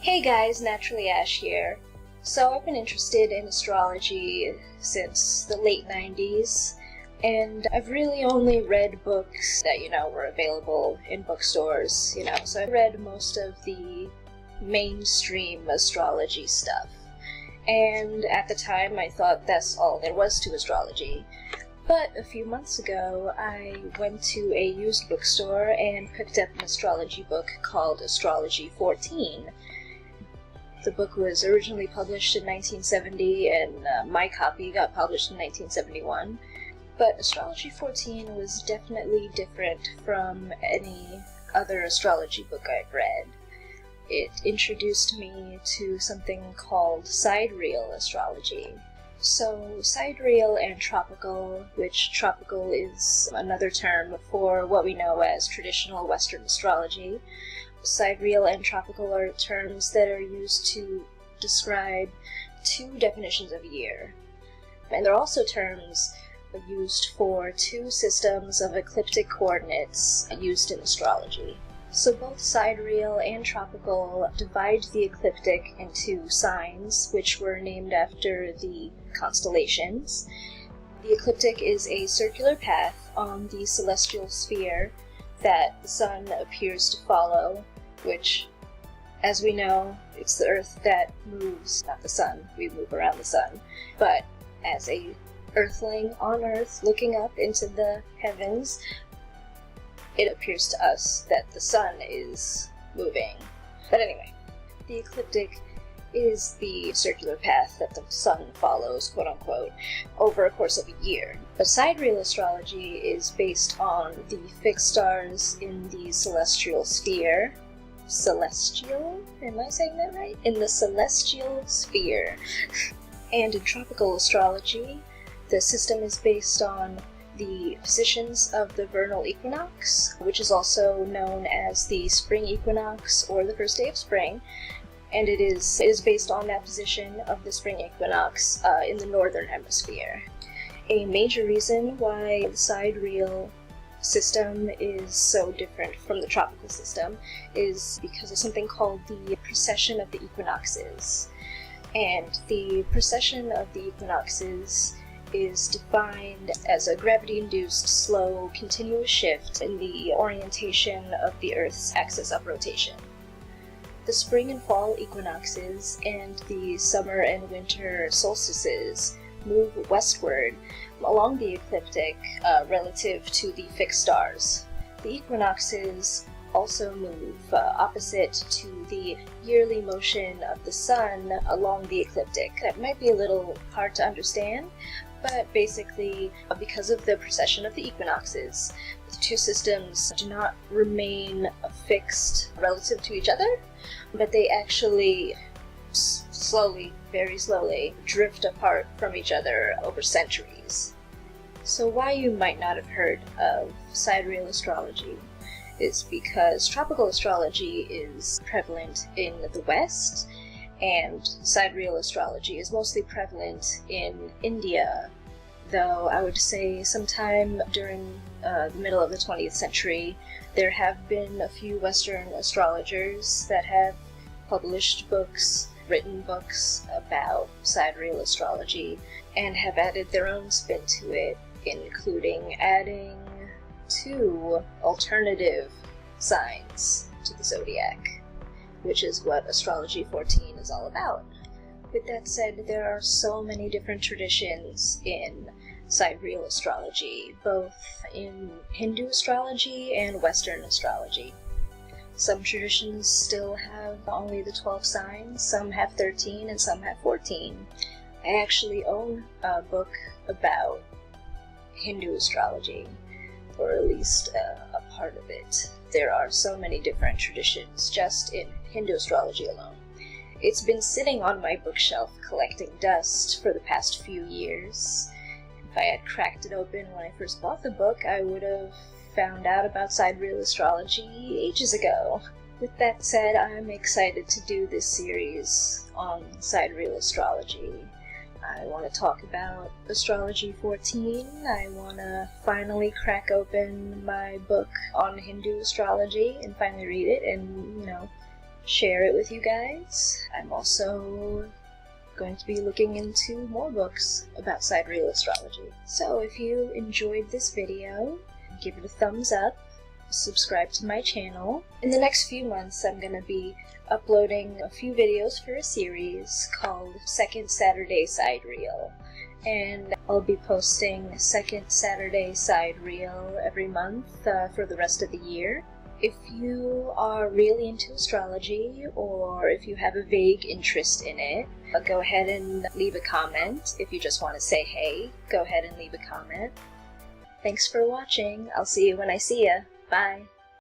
Hey guys, Naturally Ash here. So I've been interested in astrology since the late 90s, and I've really only read books that, were available in bookstores, so I read most of the mainstream astrology stuff. And at the time I thought that's all there was to astrology. But a few months ago, I went to a used bookstore and picked up an astrology book called Astrology 14. The book was originally published in 1970, and my copy got published in 1971. But Astrology 14 was definitely different from any other astrology book I've read. It introduced me to something called Sidereal Astrology. So, sidereal and tropical, which tropical is another term for what we know as traditional Western astrology. Sidereal and tropical are terms that are used to describe two definitions of a year. And they're also terms used for two systems of ecliptic coordinates used in astrology. So both sidereal and tropical divide the ecliptic into signs, which were named after the constellations. The ecliptic is a circular path on the celestial sphere that the sun appears to follow, which, as we know, it's the Earth that moves, not the sun. We move around the sun. But as a Earthling on Earth looking up into the heavens, it appears to us that the sun is moving. But anyway, the ecliptic is the circular path that the sun follows, quote-unquote, over a course of a year. But sidereal astrology is based on the fixed stars in the celestial sphere. Celestial? Am I saying that right? In the celestial sphere. And in tropical astrology, the system is based on the positions of the vernal equinox, which is also known as the spring equinox or the first day of spring, and it is based on that position of the spring equinox in the northern hemisphere. A major reason why the sidereal system is so different from the tropical system is because of something called the precession of the equinoxes. And the precession of the equinoxes is defined as a gravity-induced, slow, continuous shift in the orientation of the Earth's axis of rotation. The spring and fall equinoxes and the summer and winter solstices move westward along the ecliptic relative to the fixed stars. The equinoxes also move opposite to the yearly motion of the sun along the ecliptic. That might be a little hard to understand, but basically, because of the precession of the equinoxes, the two systems do not remain fixed relative to each other, but they actually slowly, very slowly, drift apart from each other over centuries. So why you might not have heard of sidereal astrology is because tropical astrology is prevalent in the West, and sidereal astrology is mostly prevalent in India, though I would say sometime during the middle of the 20th century there have been a few Western astrologers that have published books, written books about sidereal astrology, and have added their own spin to it, including adding 2 alternative signs to the zodiac, which is what Astrology 14 is all about. With that said, there are so many different traditions in sidereal astrology, both in Hindu astrology and Western astrology. Some traditions still have only the 12 signs, some have 13, and some have 14. I actually own a book about Hindu astrology, or at least a part of it. There are so many different traditions just in Hindu astrology alone. It's been sitting on my bookshelf collecting dust for the past few years. If I had cracked it open when I first bought the book, I would have found out about sidereal astrology ages ago. With that said, I'm excited to do this series on sidereal astrology. I want to talk about Astrology 14. I want to finally crack open my book on Hindu astrology and finally read it and, share it with you guys. I'm also going to be looking into more books about sidereal astrology. So if you enjoyed this video, give it a thumbs up, subscribe to my channel. In the next few months, I'm going to be uploading a few videos for a series called Second Saturday Sidereal. And I'll be posting Second Saturday Sidereal every month for the rest of the year. If you are really into astrology, or if you have a vague interest in it, go ahead and leave a comment. If you just want to say hey, go ahead and leave a comment. Thanks for watching. I'll see you when I see ya. Bye.